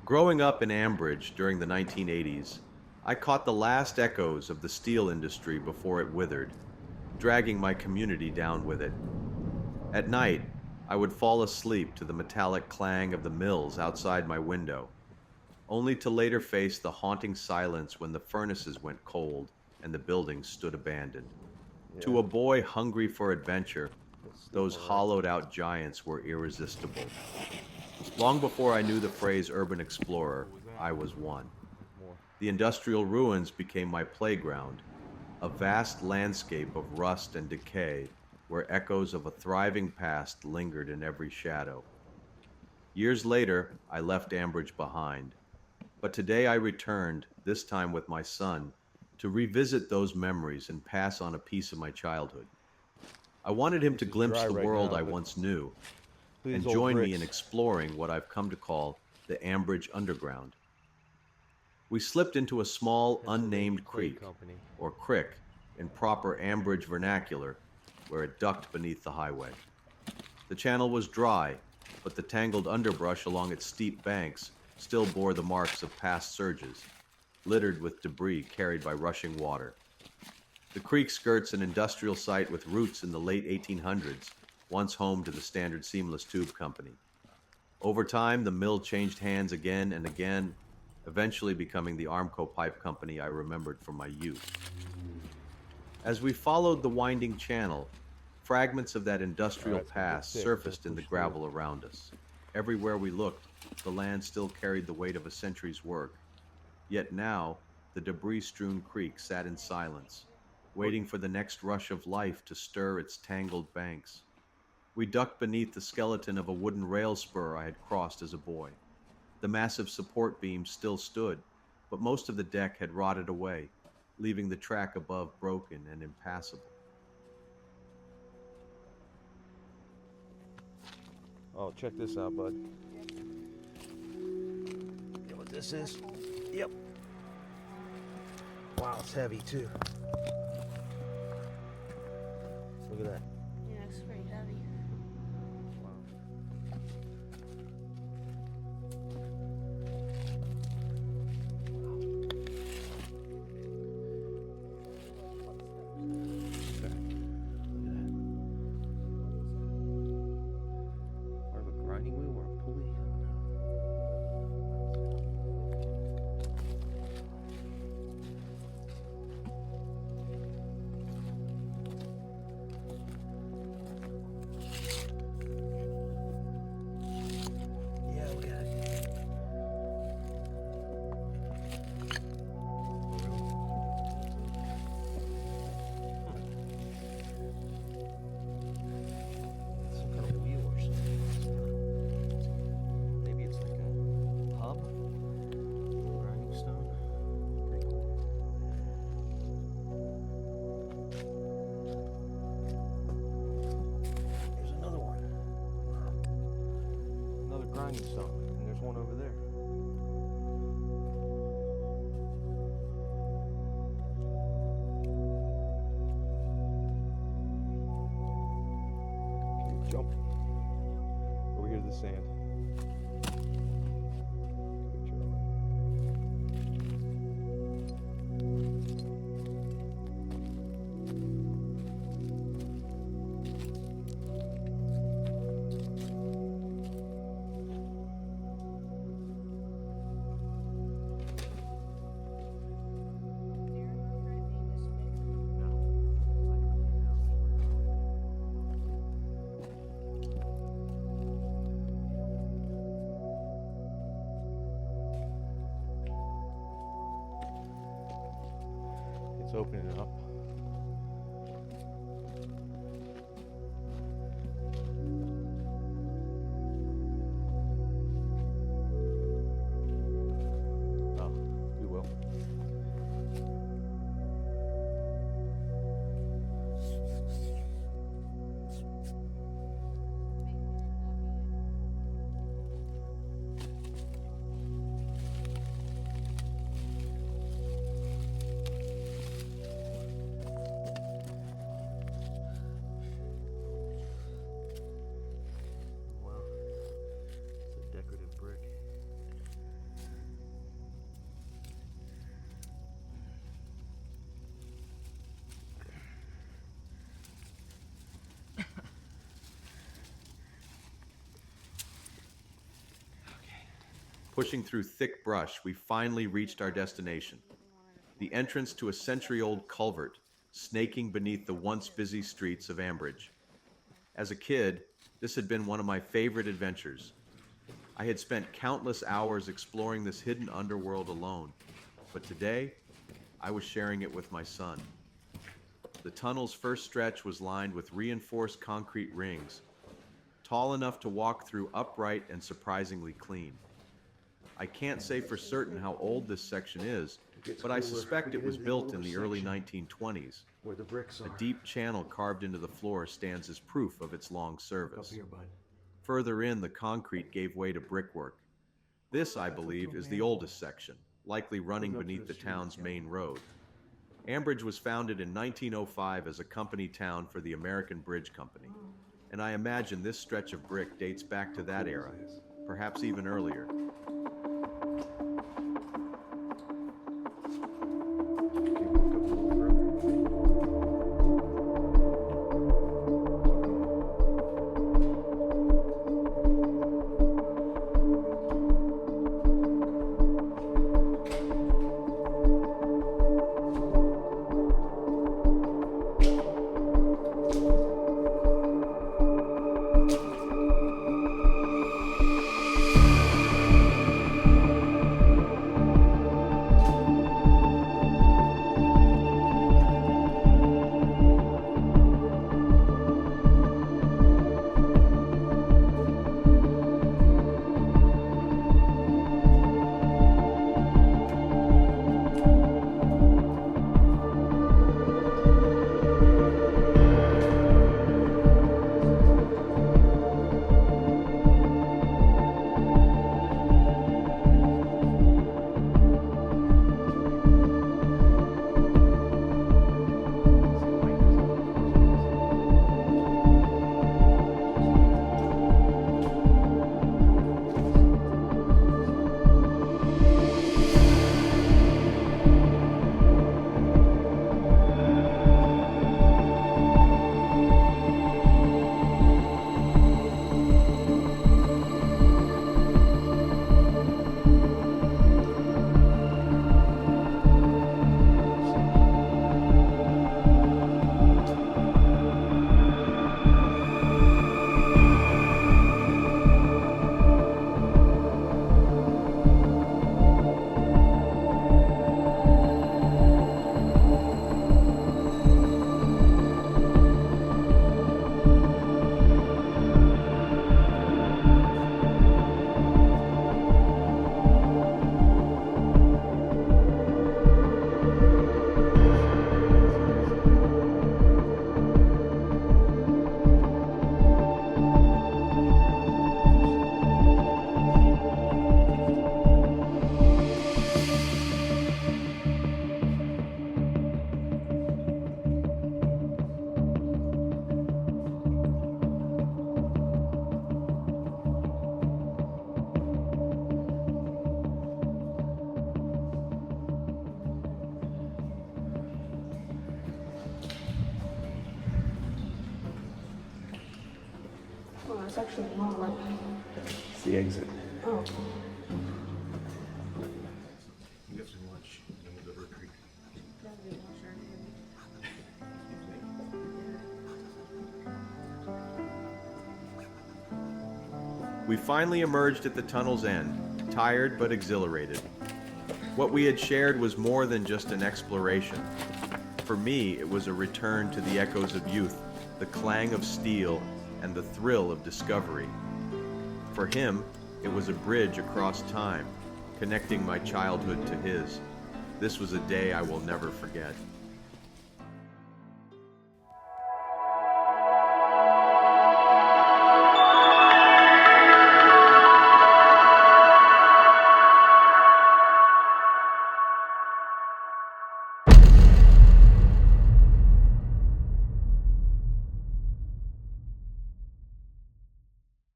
Growing up in Ambridge during the 1980s, I caught the last echoes of the steel industry before it withered, dragging my community down with it. At night, I would fall asleep to the metallic clang of the mills outside my window, only to later face the haunting silence when the furnaces went cold and the buildings stood abandoned. To Yeah, a boy hungry for adventure, let's sleep those all right. hollowed out giants were irresistible. Long before I knew the phrase urban explorer, I was one. More. The industrial ruins became my playground, a vast landscape of rust and decay where echoes of a thriving past lingered in every shadow. Years later, I left Ambridge behind, but today I returned, this time with my son, to revisit those memories and pass on a piece of my childhood. I wanted him This to is glimpse dry the right world now, I but once knew look at and these old join me in bricks. exploring what I've come to call the Ambridge Underground. We slipped into a small, Pennsylvania unnamed Clay creek, Company. or crick, in proper Ambridge vernacular, where it ducked beneath the highway. The channel was dry, but the tangled underbrush along its steep banks still bore the marks of past surges, littered with debris carried by rushing water. The creek skirts an industrial site with roots in the late 1800s, once home to the Standard Seamless Tube Company. Over time, the mill changed hands again and again, eventually becoming the Armco Pipe Company I remembered from my youth. As we followed the winding channel, fragments of that All right, industrial it's gonna get past thick. We gotta surfaced in the push through. gravel around us. Everywhere we looked, the land still carried the weight of a century's work. Yet now, the debris-strewn creek sat in silence, waiting for the next rush of life to stir its tangled banks. We ducked beneath the skeleton of a wooden rail spur I had crossed as a boy. The massive support beams still stood, but most of the deck had rotted away, leaving the track above broken and impassable. Oh, check this out, bud. You know what this is? Yep. Wow, it's heavy too. Look at that. Yeah, it's pretty heavy. Wow. More of a grinding wheel or a pulley? I don't know. Yeah, we got it. Some kind of wheel or something. Maybe it's like a hub, grinding stone. Pretty cool. There's another one. Another grinding stone, and there's one over there. Okay, jump over here to the sand. Good job. It's opening up. Oh, we will. Pushing through thick brush, we finally reached our destination. The entrance to a century-old culvert, snaking beneath the once busy streets of Ambridge. As a kid, this had been one of my favorite adventures. I had spent countless hours exploring this hidden underworld alone, but today, I was sharing it with my son. The tunnel's first stretch was lined with reinforced concrete rings, tall enough to walk through upright and surprisingly clean. I can't say for certain how old this section is, but I suspect it was built in the early 1920s. Where the bricks are. A deep channel carved into the floor stands as proof of its long service. Up here, bud. Further in, the concrete gave way to brickwork. This, I believe, is the oldest section, likely running beneath the town's main road. Ambridge was founded in 1905 as a company town for the American Bridge Company, and I imagine this stretch of brick dates back to that era, perhaps even earlier. Oh, it's actually not like. It's the exit. Oh. You got some lunch. Then we'll go to retreat. We finally emerged at the tunnel's end, tired but exhilarated. What we had shared was more than just an exploration. For me, it was a return to the echoes of youth, the clang of steel, and the thrill of discovery. For him, it was a bridge across time, connecting my childhood to his. This was a day I will never forget.